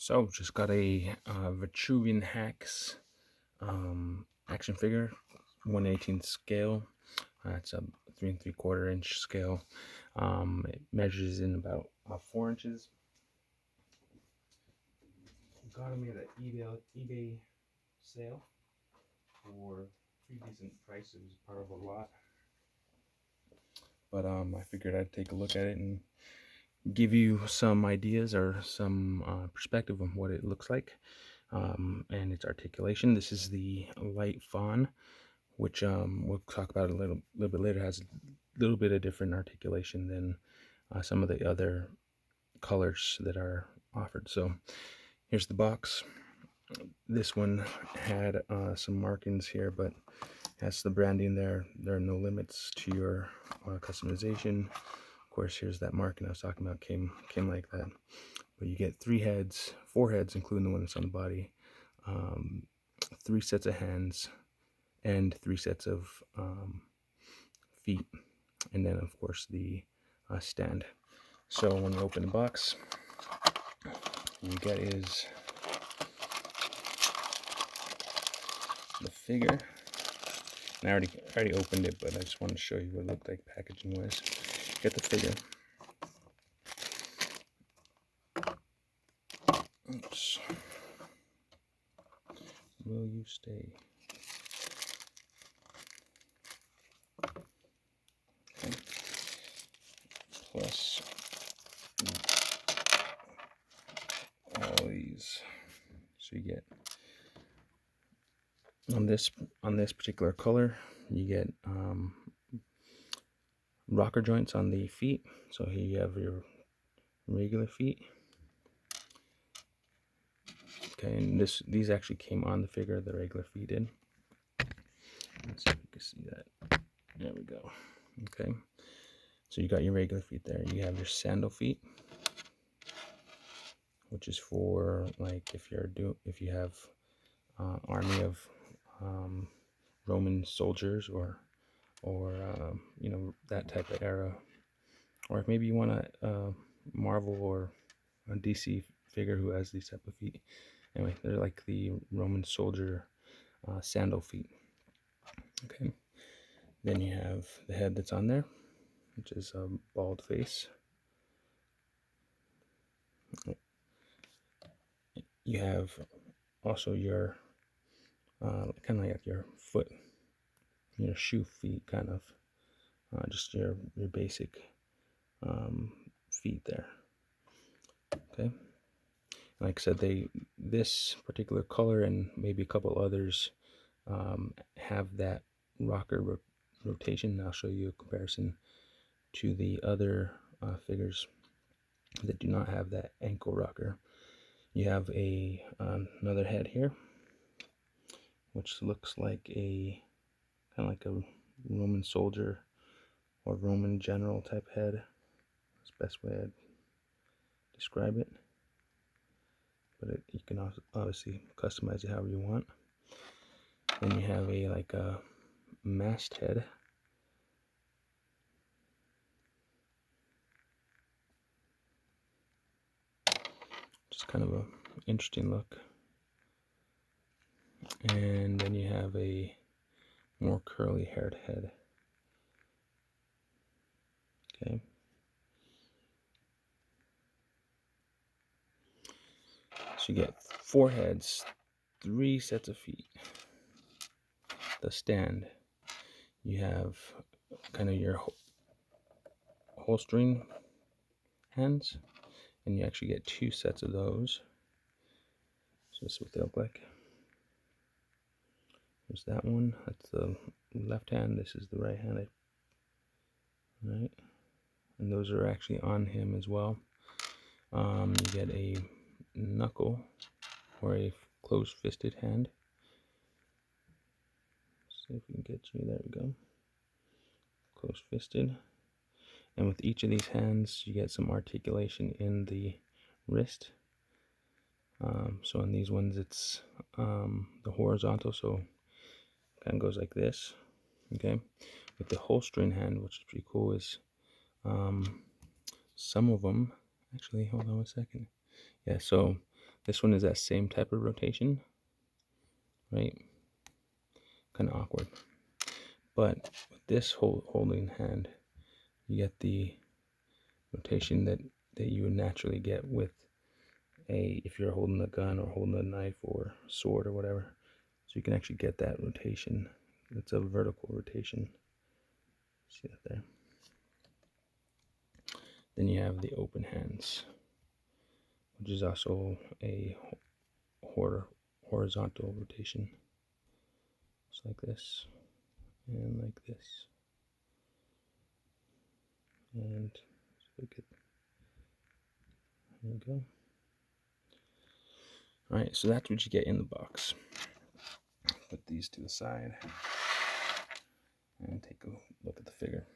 So just got a Vitruvian H.A.C.S action figure, 1/18 scale. It's a 3 3/4 inch scale. It measures in about 4 inches. Got him at an eBay sale for a pretty decent price. It was part of a lot, but I figured I'd take a look at it and give you some ideas or some perspective on what it looks like and its articulation. This is the Light Fawn, which we'll talk about a little bit later. It has a little bit of different articulation than some of the other colors that are offered. So here's the box. This one had some markings here, but has the branding there. There are no limits to your customization. Of course, here's that marking I was talking about, came like that. But you get 4 heads, including the one that's on the body, 3 sets of hands, and 3 sets of feet, and then of course the stand. So when you open the box, you get is the figure. And I already opened it, but I just wanted to show you what it looked like packaging wise. Get the figure. Oops. Will you stay? Okay. Plus all these. So you get on this particular color, you get rocker joints on the feet. So here you have your regular feet. Okay, and these actually came on the figure, the regular feet did. Let's see if you can see that. There we go. Okay, so you got your regular feet there. You have your sandal feet, which is for like if you have army of Roman soldiers or you know, that type of era, or if maybe you want a Marvel or a DC figure who has these type of feet. Anyway, they're like the Roman soldier sandal feet. Okay, then you have the head that's on there, which is a bald face. You have also your kind of like your foot, your shoe feet, kind of just your basic feet there. Okay, like I said, this particular color and maybe a couple others have that rocker rotation. I'll show you a comparison to the other figures that do not have that ankle rocker. You have another head here, which looks like a kind of like a Roman soldier or Roman general type head. That's the best way I'd describe it. But you can also obviously customize it however you want. Then you have a masthead. Just kind of a interesting look. And then you have a more curly haired head. Okay. So you get 4 heads, 3 sets of feet. The stand, you have kind of your holstering hands, and you actually get 2 sets of those. So this is what they look like. There's that one. That's the left hand. This is the right hand. Right, and those are actually on him as well. You get a knuckle or a closed-fisted hand. Let's see if we can get you. There we go. Closed-fisted. And with each of these hands, you get some articulation in the wrist. So in these ones, it's the horizontal, so it kind of goes like this. Okay. With the holstering hand, which is pretty cool, is some of them actually. Hold on a second. Yeah. So This one is that same type of rotation, right? Kind of awkward. But with this holding hand, you get the rotation that you would naturally get with if you're holding a gun or holding a knife or sword or whatever. So you can actually get that rotation. It's a vertical rotation. See that there? Then you have the open hands, which is also a horizontal rotation. Just like this, and like this. And so we could, there we go. All right, so that's what you get in the box. Put these to the side and take a look at the figure.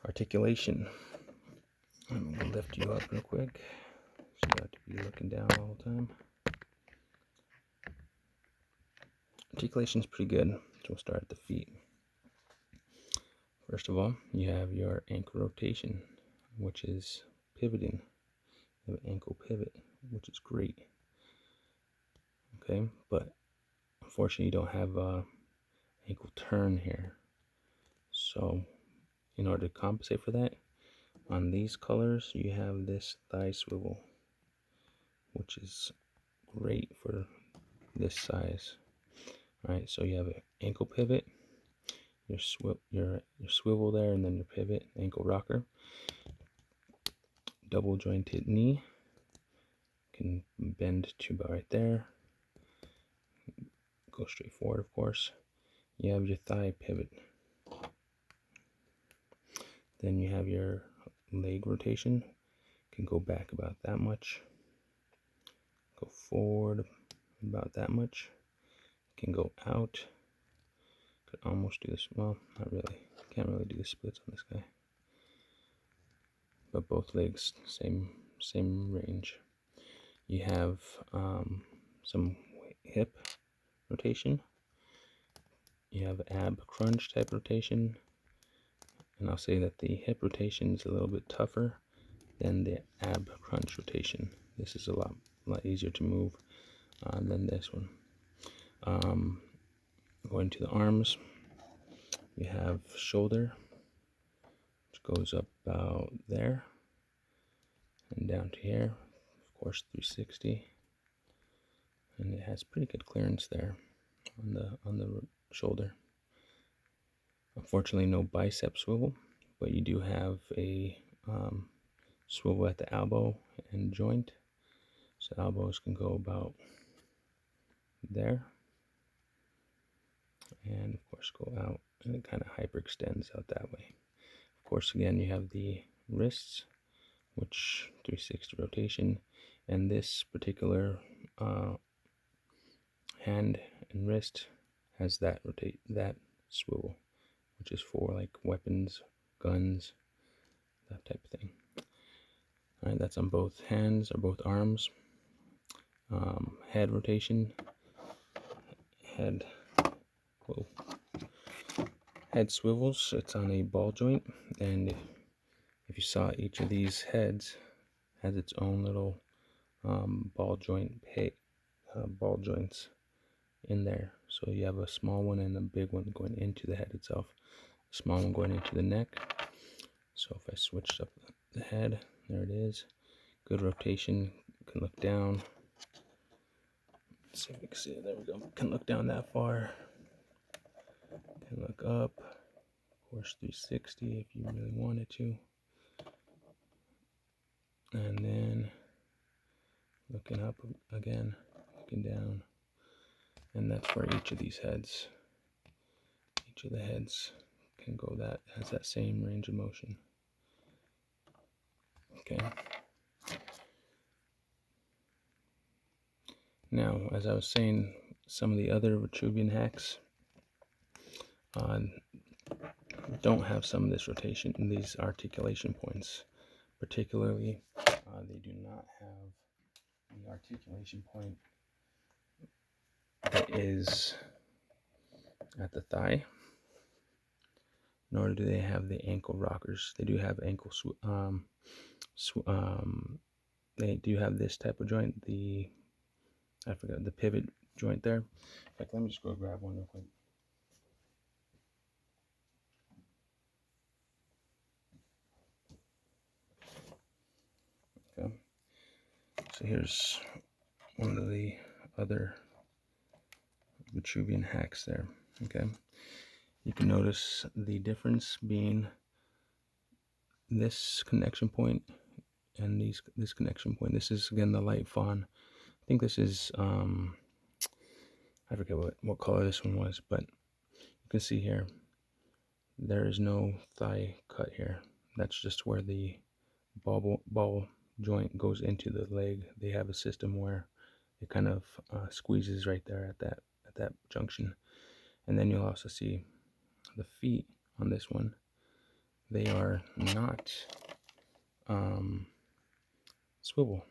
Articulation. I'm going to lift you up real quick, so you have to be looking down all the time. Articulation is pretty good, so we'll start at the feet. First of all, you have your ankle rotation, which is pivoting. You have an ankle pivot, which is great. Okay, but unfortunately you don't have ankle turn here. So in order to compensate for that, on these colors you have this thigh swivel, which is great for this size. All right, so you have an ankle pivot, your swivel there, and then your pivot, ankle rocker, double jointed knee, can bend to about right there, go straight forward, of course. You have your thigh pivot. Then you have your leg rotation, can go back about that much, go forward about that much, can go out, could almost do this, well, not really, can't really do the splits on this guy, but both legs same range. You have some hip rotation, you have ab crunch type rotation, and I'll say that the hip rotation is a little bit tougher than the ab crunch rotation. This is a lot easier to move than this one. Going to the arms, you have shoulder, which goes up about there and down to here, of course 360, and it has pretty good clearance there on the shoulder. Unfortunately, no bicep swivel, but you do have a swivel at the elbow and joint, so elbows can go about there, and of course go out, and it kind of hyperextends out that way. Of course, again, you have the wrists, which 360 rotation, and this particular hand and wrist has that swivel, which is for like weapons, guns, that type of thing. All right, that's on both hands or both arms. Head rotation, head swivels. It's on a ball joint, and if you saw, each of these heads has its own little ball joints in there. So you have a small one and a big one going into the head itself, a small one going into the neck. So if I switched up the head, there it is. Good rotation. Can look down. Let's see if we can see it. There we go. Can look down that far. Can look up. Of course, 360 if you really wanted to. And then looking up again, looking down. And that's for each of these heads. Each of the heads can go has that same range of motion. Okay. Now, as I was saying, some of the other Vitruvian H.A.C.K.S don't have some of this rotation and these articulation points. Particularly, they do not have the articulation point that is at the thigh, nor do they have the ankle rockers. They do have ankle they do have this type of joint. I forgot the pivot joint there. In fact, let me just go grab one real quick. Okay. So here's one of the other Vitruvian H.A.C.K.S there. Okay. You can notice the difference being this connection point and this connection point. This is again the Light Fawn. I think this is I forget what color this one was, but you can see here there is no thigh cut here. That's just where the ball joint goes into the leg. They have a system where it kind of squeezes right there at that junction. And then you'll also see the feet on this one. They are not swivel.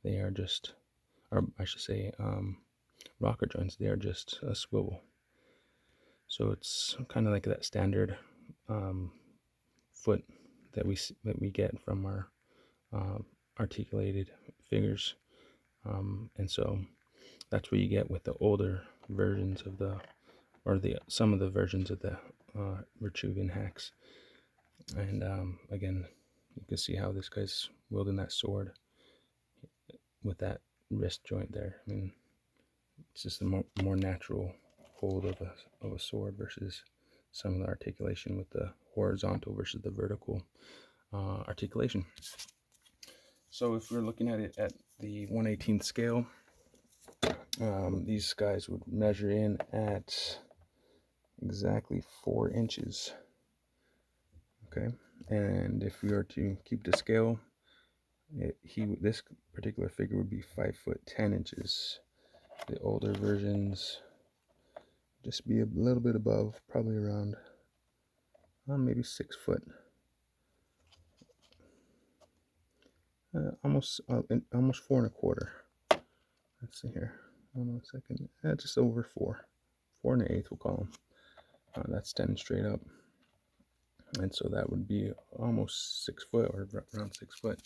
They are just, or I should say, rocker joints. They are just a swivel. So it's kind of like that standard foot that we get from our articulated figures, and so that's what you get with the older versions of some of the versions of the Vitruvian H.A.C.K.S. And again, you can see how this guy's wielding that sword with that wrist joint there. I mean, it's just a more natural hold of a sword versus some of the articulation with the horizontal versus the vertical articulation. So if we're looking at it at the 1/18th scale, these guys would measure in at exactly 4 inches. Okay, and if we were to keep the scale, this particular figure would be 5'10". The older versions just be a little bit above, probably around maybe 6 foot. Almost 4 1/4. Let's see here. Hold on a second. Just over 4. 4 1/8 we'll call them. That's 10 straight up. And so that would be almost 6 foot, or around 6 foot.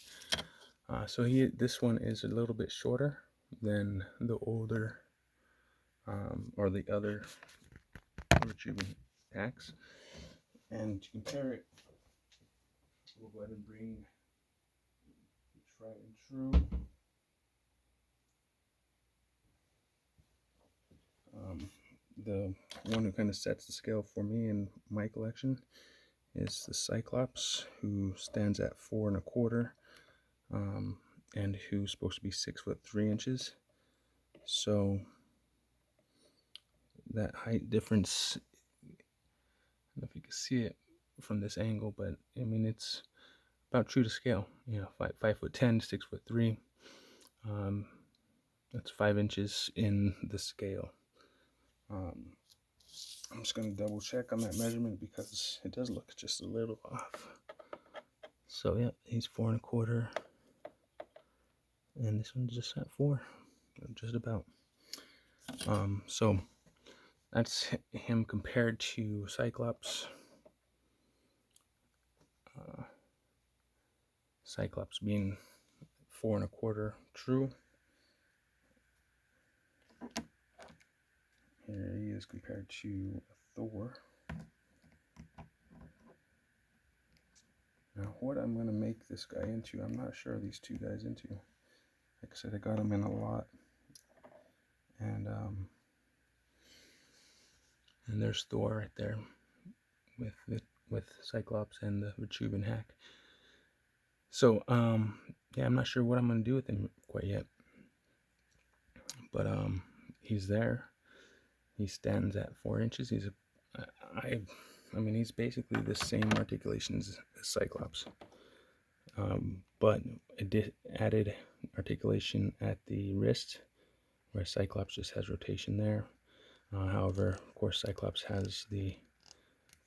So this one is a little bit shorter than the older or the other Vitruvian H.A.C.K.S. And to compare it, we'll go ahead and bring the tried and true. The one who kind of sets the scale for me in my collection is the Cyclops, who stands at 4 1/4, and who's supposed to be 6'3". So that height difference, I don't know if you can see it from this angle, but I mean it's about true to scale. 5'10", 6'3". That's 5 inches in the scale. I'm just going to double check on that measurement because it does look just a little off. So yeah, he's 4 1/4, and this one's just at 4, just about. So that's him compared to Cyclops. Cyclops being 4 1/4 true. Here he is compared to Thor. Now, what I'm going to make this guy into, I'm not sure these two guys into. Like I said, I got them in a lot. And there's Thor right there with Cyclops and the Vitruvian H.A.C.K.S. So, yeah, I'm not sure what I'm going to do with him quite yet. But he's there. He stands at 4 inches. I mean, he's basically the same articulations as Cyclops, but it added articulation at the wrist, where Cyclops just has rotation there. However, of course, Cyclops has the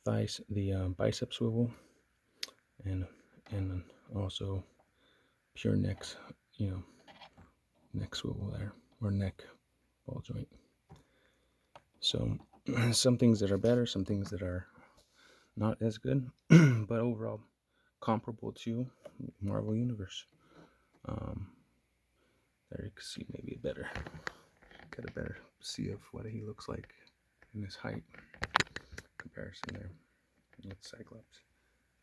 bicep swivel, and also pure neck swivel there, or neck ball joint. So some things that are better, some things that are not as good, but overall comparable to Marvel Universe. There you can see maybe get a better see of what he looks like in his height comparison there with Cyclops.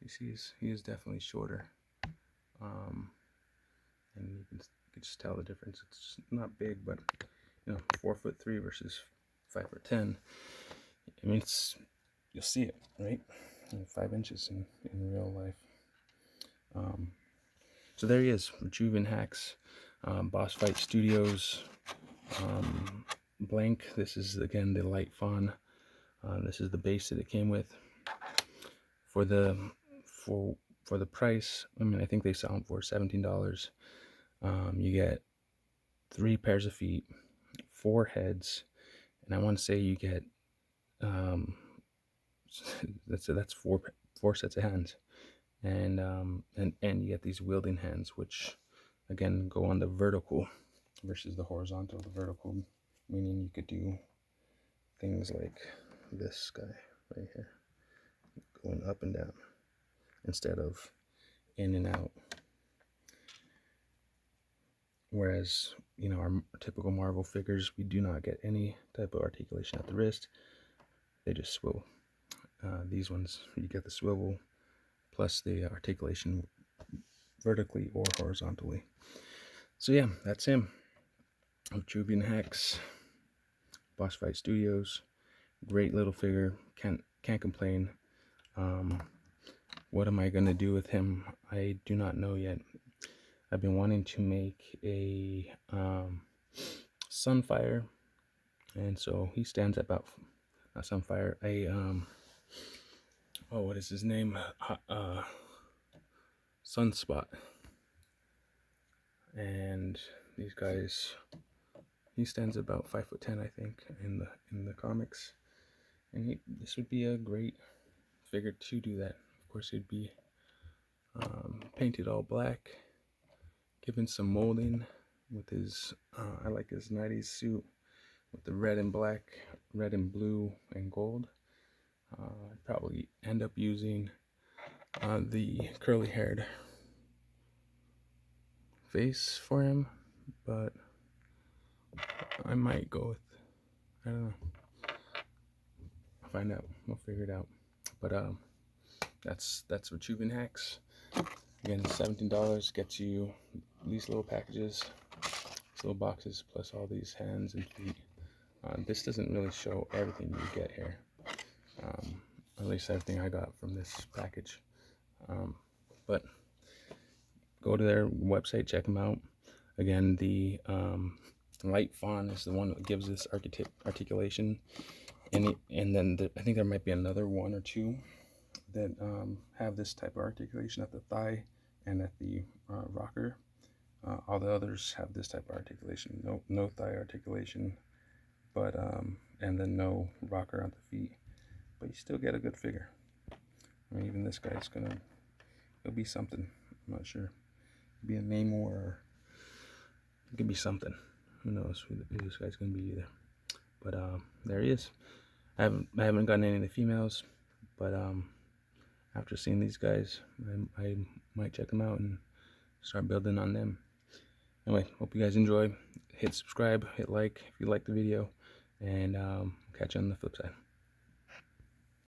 You see, he is definitely shorter, and you can just tell the difference. It's not big, but 4'3" versus 5'10". I mean, you'll see it, right? 5 inches in real life. So there he is, Vitruvian H.A.C.K.S, Boss Fight Studios, blank. This is again the Light Fawn. This is the base that it came with. For the price, I mean, I think they sell them for $17. You get 3 pairs of feet, 4 heads, and I want to say you get that's four sets of hands, and you get these wielding hands, which again go on the vertical versus the horizontal. The vertical meaning you could do things like this guy right here, going up and down instead of in and out. Whereas, our typical Marvel figures, we do not get any type of articulation at the wrist. They just swivel. These ones, you get the swivel plus the articulation vertically or horizontally. So yeah, that's him. Vitruvian H.A.C.K.S, Boss Fight Studios. Great little figure. Can't complain. What am I gonna do with him? I do not know yet. I've been wanting to make a Sunfire, and so he stands about, not Sunfire, what is his name? Sunspot. And these guys, he stands about 5'10", I think, in the comics, and this would be a great figure to do that. Of course, he'd be painted all black, given some molding with his I like his 90s suit with the red and black, red and blue and gold. I'd probably end up using the curly haired face for him, but I might go with, I don't know, I'll find out, we'll figure it out. But that's Vitruvian H.A.C.K.S. Again, $17 gets you these little packages, these little boxes, plus all these hands and feet. This doesn't really show everything you get here, at least everything I got from this package. But go to their website, check them out. Again, the Light Fawn is the one that gives this articulation, and then I think there might be another one or two that have this type of articulation at the thigh and at the rocker. All the others have this type of articulation, no thigh articulation, but and then no rocker on the feet. But you still get a good figure. I mean, even this guy's it'll be something. I'm not sure. It'll be a Namor, or it could be something. Who knows who this guy's gonna be either. But there he is. I haven't gotten any of the females, but after seeing these guys, I might check them out and start building on them. Anyway, hope you guys enjoy. Hit subscribe, hit like if you like the video, and catch you on the flip side.